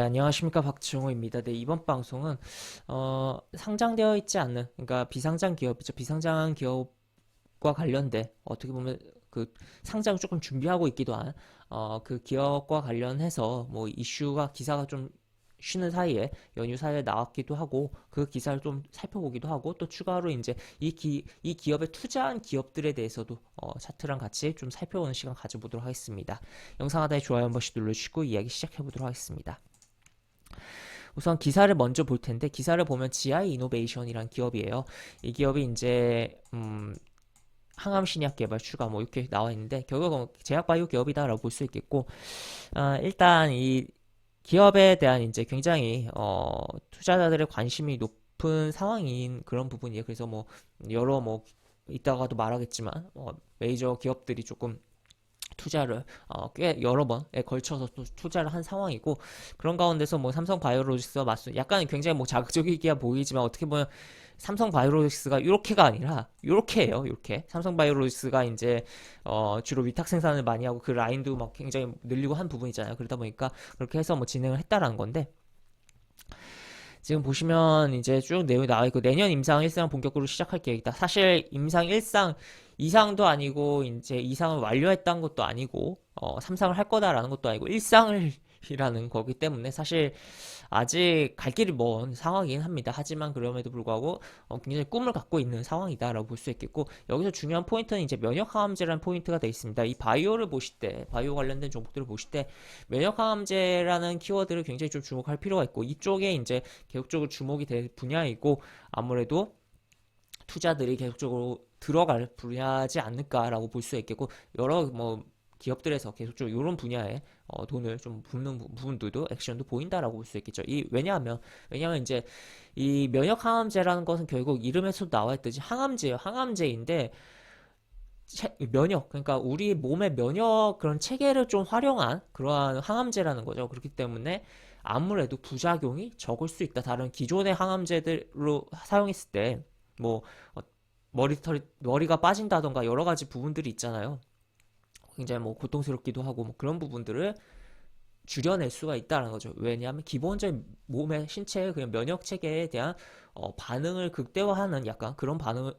네, 안녕하십니까. 박충호입니다. 네, 이번 방송은, 상장되어 있지 않는, 그러니까 비상장 기업이죠. 비상장 기업과 관련된, 어떻게 보면 그 상장을 조금 준비하고 있기도 한, 그 기업과 관련해서 뭐 이슈가, 기사가 좀 쉬는 사이에, 연휴 사이에 나왔기도 하고, 그 기사를 좀 살펴보기도 하고, 또 추가로 이제 이 기업에 투자한 기업들에 대해서도, 차트랑 같이 좀 살펴보는 시간 가져보도록 하겠습니다. 영상 하단에 좋아요 한 번씩 눌러주시고, 이야기 시작해보도록 하겠습니다. 우선 기사를 먼저 볼 텐데 기사를 보면 GI 이노베이션이란 기업이에요. 이 기업이 이제 항암 신약 개발 추가 뭐 이렇게 나와 있는데 결국은 제약 바이오 기업이다라고 볼 수 있겠고 일단 이 기업에 대한 이제 굉장히 투자자들의 관심이 높은 상황인 그런 부분이에요. 그래서 뭐 여러 뭐 이따가도 말하겠지만 메이저 기업들이 조금 투자를 꽤 여러 번에 걸쳐서 또 투자를 한 상황이고 그런 가운데서 뭐 삼성바이오로직스와 맞서 약간 굉장히 뭐 자극적이게 보이지만 어떻게 보면 삼성바이오로직스가 이렇게가 아니라 이렇게예요. 이렇게 삼성바이오로직스가 이제 주로 위탁 생산을 많이 하고 그 라인도 막 굉장히 늘리고 한 부분이잖아요. 그러다 보니까 그렇게 해서 뭐 진행을 했다라는 건데 지금 보시면 이제 쭉 내용이 나와 있고 내년 임상 1상 본격적으로 시작할 계획이다. 사실 임상 1상 이상도 아니고 이제 이상을 완료했다는 것도 아니고 3상을 할 거다라는 것도 아니고 1상을 이라는 거기 때문에 사실 아직 갈 길이 먼 상황이긴 합니다. 하지만 그럼에도 불구하고 굉장히 꿈을 갖고 있는 상황이다라고 볼 수 있겠고 여기서 중요한 포인트는 이제 면역 항암제라는 포인트가 되어 있습니다. 이 바이오를 보실 때 바이오 관련된 종목들을 보실 때 면역 항암제라는 키워드를 굉장히 좀 주목할 필요가 있고 이쪽에 이제 계속적으로 주목이 될 분야이고 아무래도 투자들이 계속적으로 들어갈 분야지 않을까라고 볼 수 있겠고 여러 뭐 기업들에서 계속적으로 이런 분야에 돈을 좀 붓는 부분들도 액션도 보인다라고 볼 수 있겠죠. 왜냐하면 이제 이 면역 항암제라는 것은 결국 이름에서도 나와 있듯이 항암제예요. 항암제인데 면역 그러니까 우리 몸의 면역 그런 체계를 좀 활용한 그러한 항암제라는 거죠. 그렇기 때문에 아무래도 부작용이 적을 수 있다. 다른 기존의 항암제들로 사용했을 때뭐 머리가 빠진다던가 여러 가지 부분들이 있잖아요. 굉장히 뭐 고통스럽기도 하고 뭐 그런 부분들을 줄여낼 수가 있다는 거죠. 왜냐하면 기본적인 몸의 신체의 그냥 면역 체계에 대한 반응을 극대화하는 약간 그런 반응을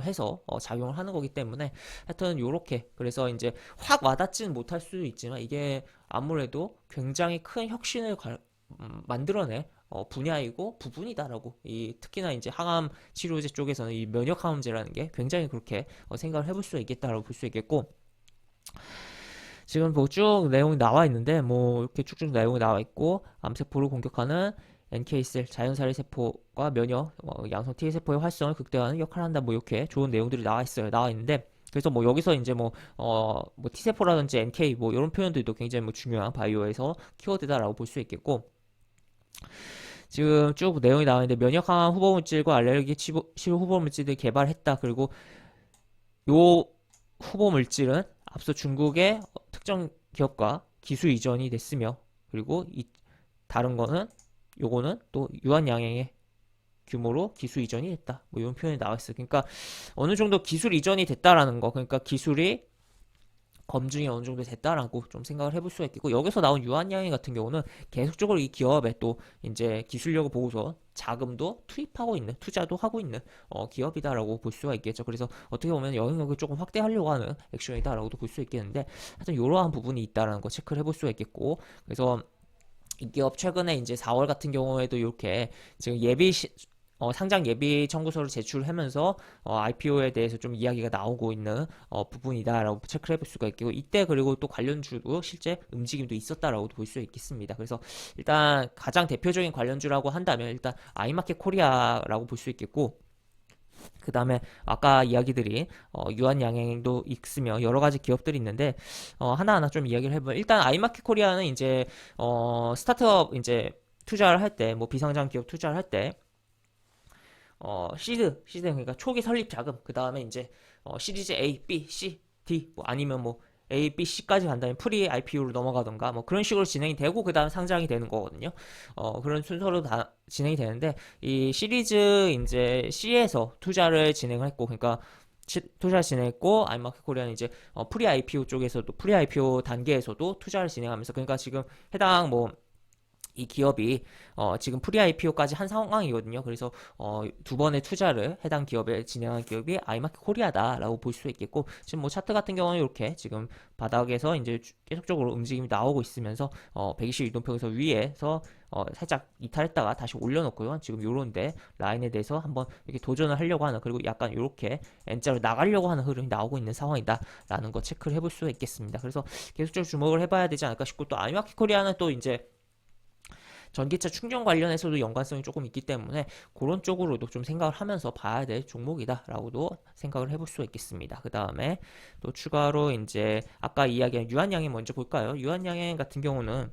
해서 작용을 하는 거기 때문에 하여튼 요렇게 그래서 이제 확 와닿지는 못할 수도 있지만 이게 아무래도 굉장히 큰 혁신을 만들어내 분야이고 부분이다라고 특히나 이제 항암 치료제 쪽에서는 이 면역 항암제라는 게 굉장히 그렇게 생각을 해볼 수 있겠다라고 볼 수 있겠고 지금 뭐 쭉 내용이 나와 있는데 뭐 이렇게 쭉쭉 내용이 나와 있고 암세포를 공격하는 NK셀 자연살의 세포가 면역 양성 T세포의 활성을 극대화하는 역할을 한다 뭐 이렇게 좋은 내용들이 나와 있는데 그래서 뭐 여기서 이제 뭐 T세포라든지 NK 뭐 이런 표현들도 굉장히 뭐 중요한 바이오에서 키워드다라고 볼 수 있겠고 지금 쭉 내용이 나와 있는데 면역 항암 후보 물질과 알레르기 치료 후보 물질을 개발했다. 그리고 요 후보 물질은 앞서 중국의 특정 기업과 기술 이전이 됐으며 그리고 다른 거는 요거는 또 유한양행의 규모로 기술 이전이 됐다. 뭐 이런 표현이 나와 있어요. 그러니까 어느 정도 기술 이전이 됐다라는 거. 그러니까 기술이 검증이 어느 정도 됐다라고 좀 생각을 해볼 수가 있겠고 여기서 나온 유한양행 같은 경우는 계속적으로 이 기업에 또 이제 기술력을 보고서 자금도 투입하고 있는 투자도 하고 있는 기업이다라고 볼 수가 있겠죠. 그래서 어떻게 보면 영향력을 조금 확대하려고 하는 액션이다라고도 볼 수 있겠는데 하여튼 이러한 부분이 있다라는 거 체크를 해볼 수가 있겠고 그래서 이 기업 최근에 이제 4월 같은 경우에도 이렇게 지금 상장 예비 청구서를 제출하면서 IPO에 대해서 좀 이야기가 나오고 있는 부분이다라고 체크를 해볼 수가 있고 이때 그리고 또 관련주도 실제 움직임도 있었다라고 볼 수 있겠습니다. 그래서 일단 가장 대표적인 관련주라고 한다면 일단 아이마켓 코리아라고 볼 수 있겠고 그 다음에 아까 이야기 드린 유한양행도 있으며 여러 가지 기업들이 있는데 하나하나 좀 이야기를 해보면 일단 아이마켓 코리아는 이제 스타트업 이제 투자를 할 때 뭐 비상장 기업 투자를 할때 시드 그러니까 초기 설립 자금 그 다음에 이제 시리즈 A, B, C, D 뭐 아니면 뭐 A, B, C까지 간다면 프리 IPO로 넘어가던가 뭐 그런 식으로 진행이 되고 그 다음 상장이 되는 거거든요. 그런 순서로 다 진행이 되는데 이 시리즈 이제 C에서 투자를 진행을 했고 그러니까 투자를 진행했고 아이마켓 코리아는 이제 프리 IPO 쪽에서도 프리 IPO 단계에서도 투자를 진행하면서 그러니까 지금 해당 뭐 이 기업이 지금 프리 IPO까지 한 상황이거든요. 그래서 두 번의 투자를 해당 기업에 진행한 기업이 아이마켓 코리아다라고 볼 수 있겠고, 지금 뭐 차트 같은 경우는 이렇게 지금 바닥에서 이제 계속적으로 움직임이 나오고 있으면서 120 이동평에서 위에서 살짝 이탈했다가 다시 올려놓고요. 지금 요런데 라인에 대해서 한번 이렇게 도전을 하려고 하는, 그리고 약간 이렇게 N자로 나가려고 하는 흐름이 나오고 있는 상황이다라는 거 체크를 해볼 수 있겠습니다. 그래서 계속적으로 주목을 해봐야 되지 않을까 싶고, 또 아이마켓 코리아는 또 이제 전기차 충전 관련해서도 연관성이 조금 있기 때문에 그런 쪽으로도 좀 생각을 하면서 봐야 될 종목이다라고도 생각을 해볼 수 있겠습니다. 그 다음에 또 추가로 이제 아까 이야기한 유한양행 먼저 볼까요? 유한양행 같은 경우는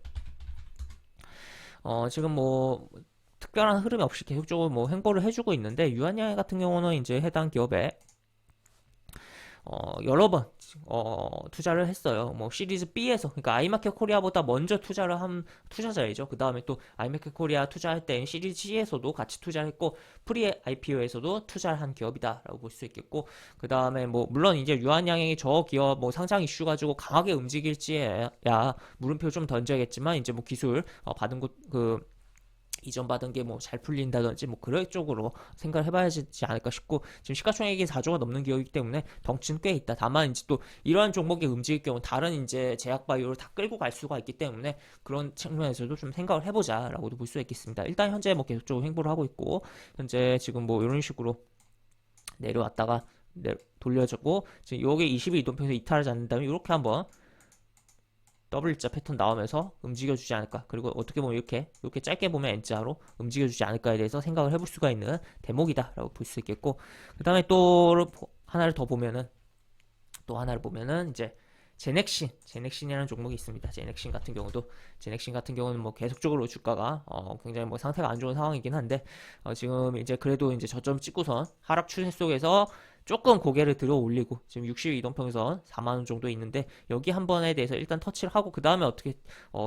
지금 뭐 특별한 흐름이 없이 계속적으로 뭐 횡보를 해주고 있는데, 유한양행 같은 경우는 이제 해당 기업에 여러 번 투자를 했어요. 뭐 시리즈 B에서, 그러니까 아이마켓 코리아보다 먼저 투자를 한 투자자이죠. 그 다음에 또 아이마켓 코리아 투자할 때 시리즈 C에서도 같이 투자를 했고, 프리 IPO에서도 투자를 한 기업이다라고 볼 수 있겠고, 그 다음에 뭐 물론 이제 유한양행이 저 기업 뭐 상장 이슈 가지고 강하게 움직일지야 물음표 좀 던져야겠지만, 이제 뭐 기술 받은 곳 이전 받은 게 뭐 잘 풀린다든지 뭐 그럴 쪽으로 생각을 해봐야 되지 않을까 싶고, 지금 시가총액이 4조가 넘는 기업이기 때문에 덩치는 꽤 있다. 다만 이제 또 이러한 종목이 움직일 경우 다른 이제 제약 바이오를 다 끌고 갈 수가 있기 때문에 그런 측면에서도 좀 생각을 해보자라고도 볼 수 있겠습니다. 일단 현재 뭐 계속적으로 행보를 하고 있고, 현재 지금 뭐 이런 식으로 내려왔다가 돌려주고, 지금 요게 22 이동평에서 이탈을 잡는다면 이렇게 한번 W자 패턴 나오면서 움직여주지 않을까. 그리고 어떻게 보면 이렇게 짧게 보면 N자로 움직여주지 않을까에 대해서 생각을 해볼 수가 있는 대목이다라고 볼 수 있겠고, 그 다음에 또 하나를 더 보면은, 이제 제넥신이라는 종목이 있습니다. 제넥신 같은 경우는 뭐 계속적으로 주가가 굉장히 뭐 상태가 안 좋은 상황이긴 한데, 지금 이제 그래도 이제 저점 찍고선 하락 추세 속에서 조금 고개를 들어 올리고, 지금 60 이동평선 4만원 정도 있는데, 여기 한 번에 대해서 일단 터치를 하고 그 다음에 어떻게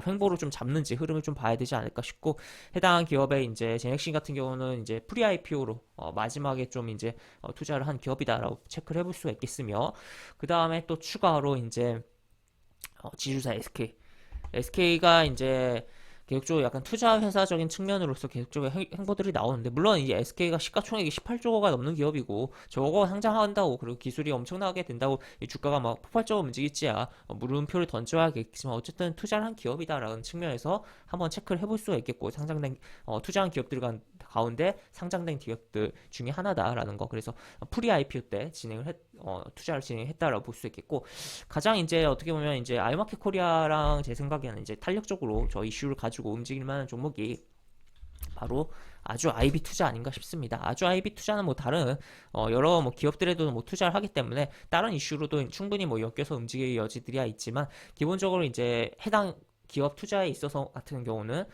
횡보를 좀 잡는지 흐름을 좀 봐야 되지 않을까 싶고, 해당 기업의 이제 제넥신 같은 경우는 이제 프리 IPO로 마지막에 좀 이제 투자를 한 기업이다라고 체크를 해볼 수가 있겠으며, 그 다음에 또 추가로 이제 지주사 SK가 이제 계속적으로 약간 투자 회사적인 측면으로서 계속적으로 행보들이 나오는데, 물론 이제 SK가 시가총액이 18조가 넘는 기업이고 저거 상장한다고 그리고 기술이 엄청나게 된다고 이 주가가 막 폭발적으로 움직일지야 물음표를 던져야겠지만, 어쨌든 투자를 한 기업이다라는 측면에서 한번 체크를 해볼 수가 있겠고, 투자한 기업들 가운데 상장된 기업들 중에 하나다라는 거. 그래서 프리 IPO 때 투자를 진행했다라고 볼 수 있겠고, 가장 이제 어떻게 보면 이제 아이마켓 코리아랑 제 생각에는 이제 탄력적으로 저 이슈를 가지고 움직일 만한 종목이 바로 아주 IB 투자 아닌가 싶습니다. 아주 IB 투자는 뭐 다른 여러 뭐 기업들에도 뭐 투자를 하기 때문에 다른 이슈로도 충분히 뭐 엮여서 움직일 여지들이 있지만, 기본적으로 이제 해당 기업 투자에 있어서 같은 경우는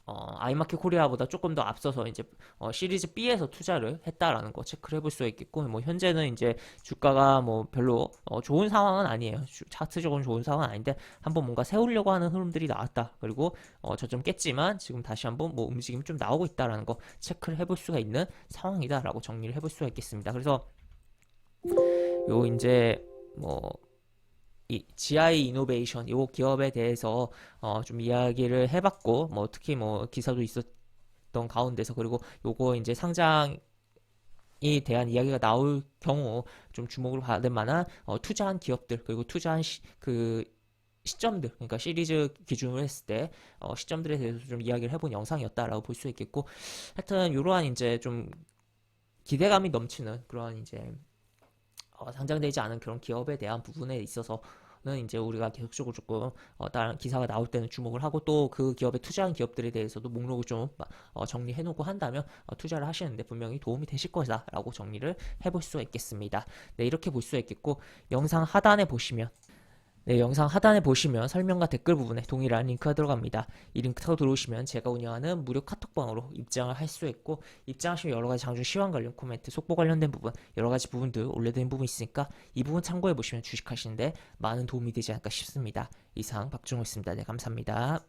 아이마켓 코리아보다 조금 더 앞서서 이제 시리즈 B에서 투자를 했다라는 거 체크를 해볼 수 있겠고, 뭐 현재는 이제 주가가 뭐 별로 좋은 상황은 아니에요. 차트적으로 좋은 상황은 아닌데 한번 뭔가 세우려고 하는 흐름들이 나왔다. 그리고 저점 깼지만 지금 다시 한번 뭐 움직임이 좀 나오고 있다라는 거 체크를 해볼 수가 있는 상황이다라고 정리를 해볼 수가 있겠습니다. 그래서 요 이제 뭐 이 GI 이노베이션 이 기업에 대해서 좀 이야기를 해봤고, 뭐 특히 뭐 기사도 있었던 가운데서, 그리고 요거 이제 상장에 대한 이야기가 나올 경우 좀 주목을 받을 만한 투자한 기업들, 그리고 투자한 그 시점들, 그러니까 시리즈 기준으로 했을 때 시점들에 대해서 좀 이야기를 해본 영상이었다라고 볼 수 있겠고, 하여튼 이러한 이제 좀 기대감이 넘치는 그러한 이제 상장되지 않은 그런 기업에 대한 부분에 있어서는 이제 우리가 계속적으로 조금 다른 기사가 나올 때는 주목을 하고, 또 그 기업에 투자한 기업들에 대해서도 목록을 좀 정리해 놓고 한다면 투자를 하시는데 분명히 도움이 되실 거다라고 정리를 해볼 수 있겠습니다. 네, 이렇게 볼 수 있겠고, 영상 하단에 보시면 설명과 댓글 부분에 동일한 링크가 들어갑니다. 이 링크 타고 들어오시면 제가 운영하는 무료 카톡방으로 입장을 할 수 있고, 입장하시면 여러가지 장중 시황 관련 코멘트, 속보 관련된 부분, 여러가지 부분들 올려드린 부분이 있으니까 이 부분 참고해 보시면 주식하시는데 많은 도움이 되지 않을까 싶습니다. 이상 박준호였습니다. 네, 감사합니다.